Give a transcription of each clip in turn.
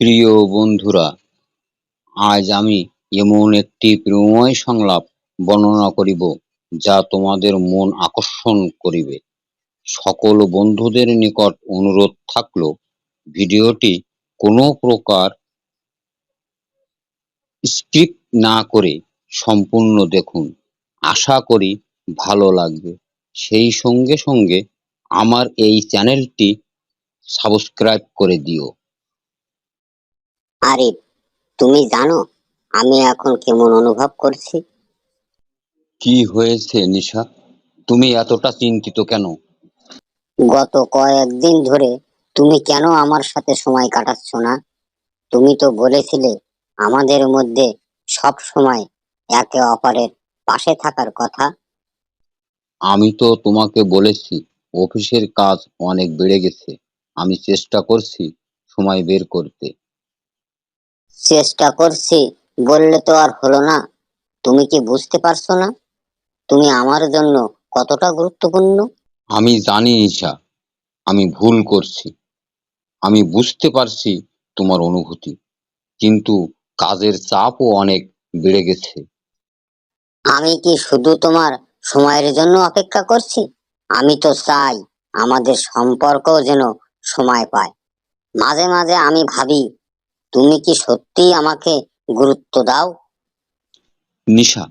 প্রিয় বন্ধুরা, আজ আমি এমন একটি প্রেমময় সংলাপ বর্ণনা করিব, যা তোমাদের মন আকর্ষণ করিবে। সকল বন্ধুদের নিকট অনুরোধ থাকলো, ভিডিওটি কোনো প্রকার স্ক্রিপ্ট না করে সম্পূর্ণ দেখুন। আশা করি ভালো লাগবে। সেই সঙ্গে সঙ্গে আমার এই চ্যানেলটি সাবস্ক্রাইব করে দিও। আরে, তুমি জানো আমি এখন কেমন অনুভব করছি? কি হয়েছে নিশা? তুমি এতটা চিন্তিত কেন? গত কয়েকদিন ধরে তুমি কেন আমার সাথে সময় কাটাচ্ছ না? তুমি তো বলেছিলে আমাদের মধ্যে সব সময় একে অপরের পাশে থাকার কথা। আমি তো তোমাকে বলেছি, অফিসের কাজ অনেক বেড়ে গেছে। আমি চেষ্টা করছি সময় বের করতে। চেষ্টা করছি বললে তো আর হলো না। তুমি কি বুঝতে পারছো না তুমি আমার জন্য কতটা গুরুত্বপূর্ণ? আমি জানি ঈশা, আমি ভুল করছি। আমি বুঝতে পারছি তোমার অনুভূতি, কিন্তু কাজের চাপও অনেক বেড়ে গেছে। আমি কি শুধু তোমার সময়ের জন্য অপেক্ষা করছি? আমি তো চাই আমাদের সম্পর্ক যেন সময় পায়। মাঝে মাঝে আমি ভাবি, তুমি কি সত্যি আমাকে গুরুত্ব দাও? নিশা,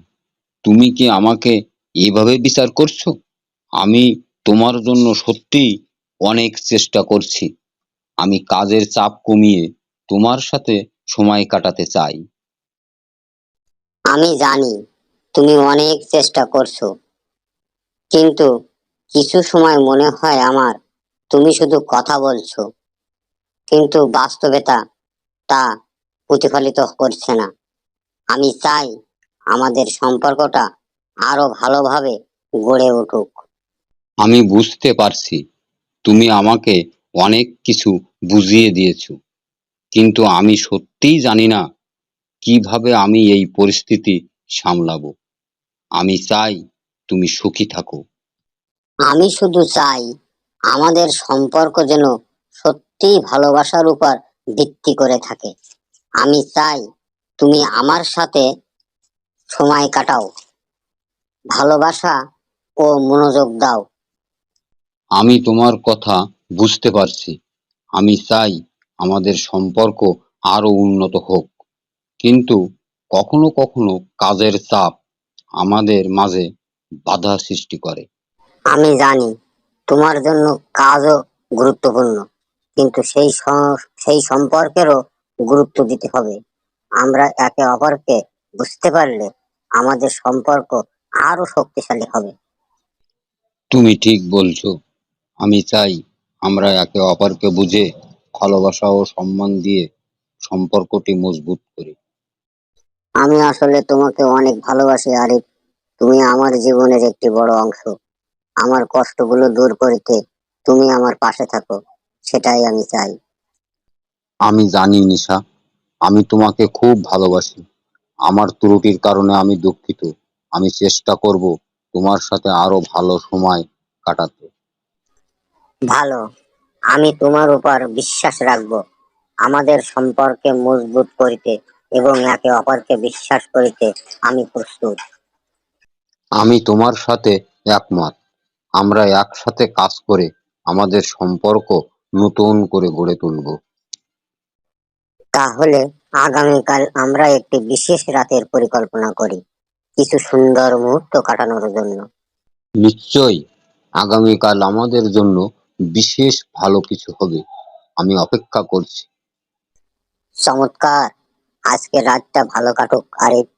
তুমি কি আমাকে এভাবে বিচার করছো? আমি তোমার জন্য সত্যিই অনেক চেষ্টা করছি। আমি কাজের চাপ কমিয়ে তোমার সাথে সময় কাটাতে চাই। আমি জানি তুমি অনেক চেষ্টা করছো, কিন্তু কিছু সময় মনে হয় আমার তুমি শুধু কথা বলছো, কিন্তু বাস্তবতা তা প্রতিফলিত করছে না। আমি চাই আমাদের সম্পর্কটা আরো ভালোভাবে গড়ে উঠুক। আমি বুঝতে পারছি, তুমি আমাকে অনেক কিছু বুঝিয়ে দিয়েছো, কিন্তু আমি সত্যিই জানি না কিভাবে আমি এই পরিস্থিতি সামলাবো। আমি চাই তুমি সুখী থাকো। আমি শুধু চাই আমাদের সম্পর্ক যেন সত্যিই ভালোবাসার উপর ভিত্তি করে থাকে। আমি চাই তুমি আমার সাথে সময় কাটাও, ভালোবাসা ও মনোযোগ দাও। আমি তোমার কথা বুঝতে পারছি। আমি চাই আমাদের সম্পর্ক আরো উন্নত হোক, কিন্তু কখনো কখনো কাজের চাপ আমাদের মাঝে বাধা সৃষ্টি করে। আমি জানি তোমার জন্য কাজও গুরুত্বপূর্ণ, কিন্তু সেই সম্পর্কেরও গুরুত্ব দিতে হবে। আমরা একে অপরকে বুঝতে পারলে আমাদের সম্পর্ক আরো শক্তিশালী হবে। তুমি ঠিক বলছো। আমি চাই আমরা একে অপরকে বুঝে, ভালোবাসা ও সম্মান দিয়ে সম্পর্কটি মজবুত করি। আমি আসলে তোমাকে অনেক ভালোবাসি আরিফ। তুমি আমার জীবনের একটি বড় অংশ। আমার কষ্টগুলো দূর করতে তুমি আমার পাশে থাকো, সেটাই আমি চাই। আমি জানি নিশা, আমি তোমাকে খুব ভালোবাসি। আমার ত্রুটির কারণে আমি দুঃখিত। আমি চেষ্টা করব তোমার সাথে আরো ভালো সময় কাটাতে। ভালো, আমি তোমার উপর বিশ্বাস রাখবো। আমাদের সম্পর্কে মজবুত করিতে এবং একে অপরকে বিশ্বাস করিতে আমি প্রস্তুত। আমি তোমার সাথে একমত। আমরা একসাথে কাজ করে আমাদের সম্পর্ক নতুন করে গড়ে তুলব। তাহলে আগামীকাল আমরা একটি বিশেষ রাতের পরিকল্পনা করি, কিছু সুন্দর মুহূর্ত কাটানোর জন্য। নিশ্চয়ই, আগামীকাল আমাদের জন্য বিশেষ ভালো কিছু হবে। আমি অপেক্ষা করছি। চমৎকার, আজকে রাতটা ভালো কাটুক আরিফ।